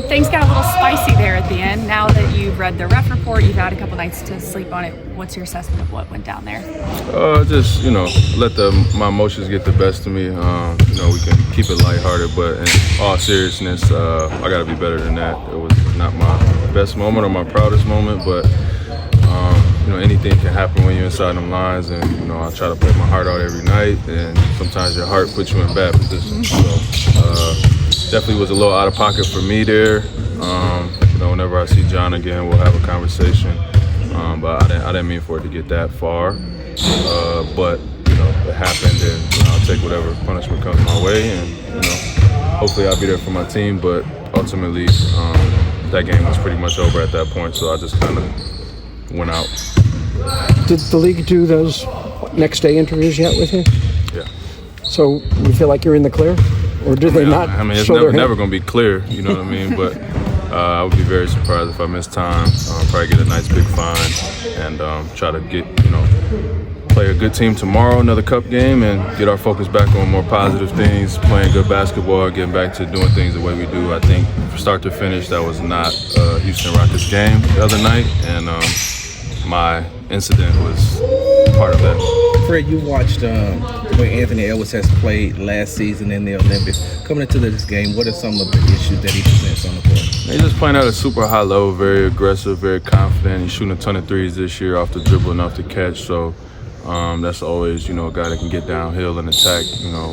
Things got a little spicy there at the end. Now that you've read the ref report, you've had a couple nights to sleep on it. What's your assessment of what went down there? Just let my emotions get the best of me. We can keep it lighthearted, but in all seriousness, I got to be better than that. It was not my best moment or my proudest moment, but anything can happen when you're inside them lines, and I try to play my heart out every night, and sometimes your heart puts you in bad positions. So definitely was a little out of pocket for me there. Whenever I see John again, we'll have a conversation. But I didn't mean for it to get that far. But it happened, and I'll take whatever punishment comes my way, and hopefully I'll be there for my team. But ultimately, that game was pretty much over at that point, so I just kind of went out. Did the league do those next day interviews yet with you? Yeah. So you feel like you're in the clear, or did they not? I mean, it's show never going to be clear. You know what I mean? But I would be very surprised if I miss time. Probably get a nice big fine, and try to get play a good team tomorrow, another cup game, and get our focus back on more positive things, playing good basketball, getting back to doing things the way we do. I think from start to finish, that was not Houston Rockets game the other night, and my incident was part of that. Fred, you watched the way Anthony Edwards has played last season in the Olympics. Coming into this game, what are some of the issues that he presents on the court? He's just playing at a super high level, very aggressive, very confident. He's shooting a ton of threes this year off the dribble and off the catch. So that's always, a guy that can get downhill and attack,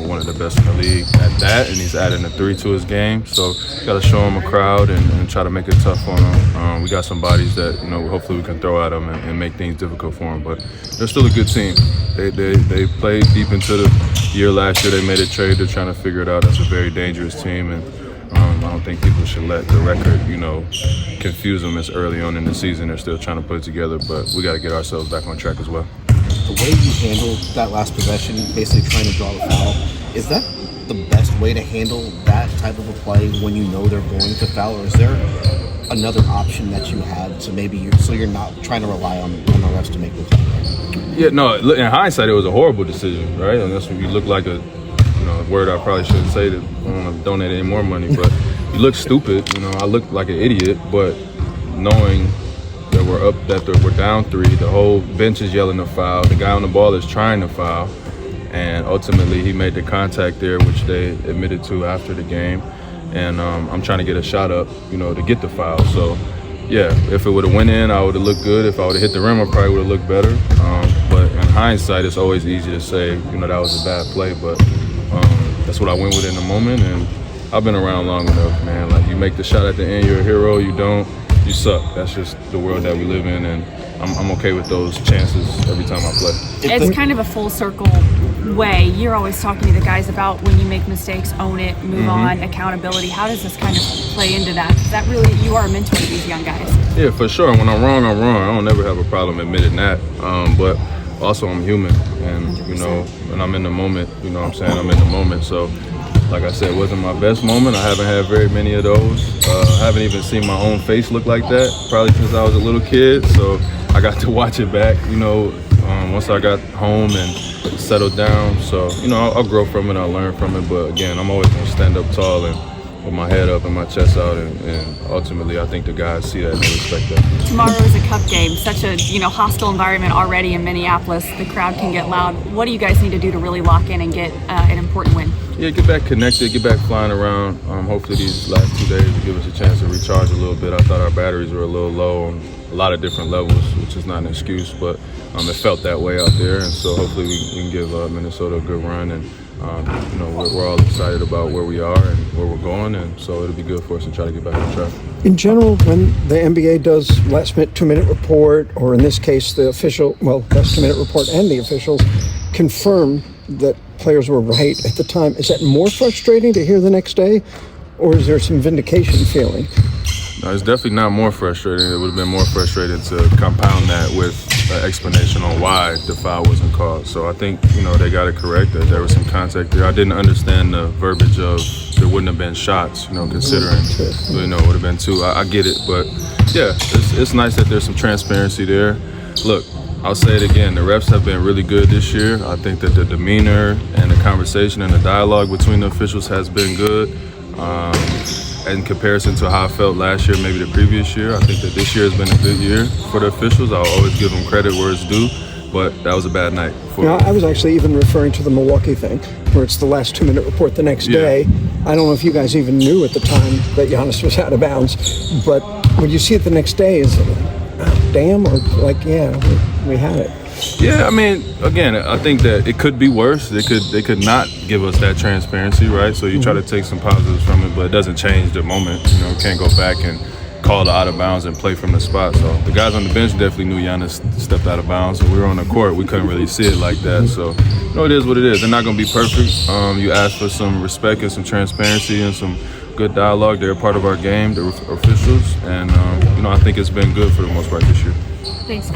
one of the best in the league at that. And he's adding a three to his game. So got to show him a crowd and try to make it tough on him. We got some bodies that, hopefully we can throw at him and make things difficult for him. But they're still a good team. They played deep into the year last year. They made a trade. They're trying to figure it out. That's a very dangerous team. And I don't think people should let the record, confuse them as early on in the season. They're still trying to put it together. But we got to get ourselves back on track as well. The way you handled that last possession, basically trying to draw the foul, is that the best way to handle that type of a play when you know they're going to foul? Or is there another option that you had so you're not trying to rely on the refs to make the play? Yeah, no, in hindsight, it was a horrible decision, right? And that's when you look like a word I probably shouldn't say that I don't want to donate any more money, but you look stupid. I look like an idiot, but knowing that we're down three, the whole bench is yelling to foul, the guy on the ball is trying to foul, and ultimately he made the contact there, which they admitted to after the game, and I'm trying to get a shot up, to get the foul. So yeah, if it would have went in, I would have looked good. If I would have hit the rim, I probably would have looked better. But in hindsight, it's always easy to say, that was a bad play, but that's what I went with in the moment, and I've been around long enough, man. Like, you make the shot at the end, you're a hero. You don't, you suck. That's just the world that we live in, and I'm okay with those chances every time I play. It's kind of a full circle way. You're always talking to the guys about when you make mistakes, own it, move on, accountability. How does this kind of play into that? Is that really, you are a mentor to these young guys? Yeah, for sure. When I'm wrong, I'm wrong. I don't never have a problem admitting that. But also I'm human, and when I'm in the moment, I'm saying I'm in the moment. So like I said, it wasn't my best moment. I haven't had very many of those. I haven't even seen my own face look like that probably since I was a little kid. So I got to watch it back, once I got home and settled down. So, I'll grow from it, I'll learn from it. But again, I'm always gonna stand up tall and with my head up and my chest out, and ultimately I think the guys see that and they respect that. Tomorrow is a cup game, such a hostile environment already in Minneapolis. The crowd can get loud. What do you guys need to do to really lock in and get an important win? Yeah, get back connected, get back flying around. Hopefully these last 2 days will give us a chance to recharge a little bit. I thought our batteries were a little low on a lot of different levels, which is not an excuse, but it felt that way out there, and so hopefully we can give Minnesota a good run, and we're all excited about where we are and where we're going, and so it'll be good for us to try to get back on track. In general, when the NBA does last-minute 2-minute report, or in this case the last 2-minute report and the officials confirm that players were right at the time, is that more frustrating to hear the next day, or is there some vindication feeling? No, it's definitely not more frustrating. It would have been more frustrating to compound that with an explanation on why the foul wasn't called. So I think, they got it correct, that there was some contact there. I didn't understand the verbiage of there wouldn't have been shots, considering, it would have been two. I get it, but yeah, it's nice that there's some transparency there. Look, I'll say it again, the refs have been really good this year. I think that the demeanor and the conversation and the dialogue between the officials has been good. in comparison to how I felt last year, maybe the previous year. I think that this year has been a good year for the officials. I'll always give them credit where it's due, but that was a bad night. I was actually even referring to the Milwaukee thing, where it's the last 2-minute report the next day. I don't know if you guys even knew at the time that Giannis was out of bounds, but when you see it the next day, is it like, damn, or like, yeah, we had it. Yeah, I mean, again, I think that it could be worse. They could not give us that transparency, right? So you try to take some positives from it, but it doesn't change the moment. You know, can't go back and call the out of bounds and play from the spot. So the guys on the bench definitely knew Giannis stepped out of bounds. So we were on the court, we couldn't really see it like that. So, you know, it is what it is. They're not going to be perfect. You ask for some respect and some transparency and some good dialogue. They're a part of our game, the officials, and you know, I think it's been good for the most part this year. Thanks.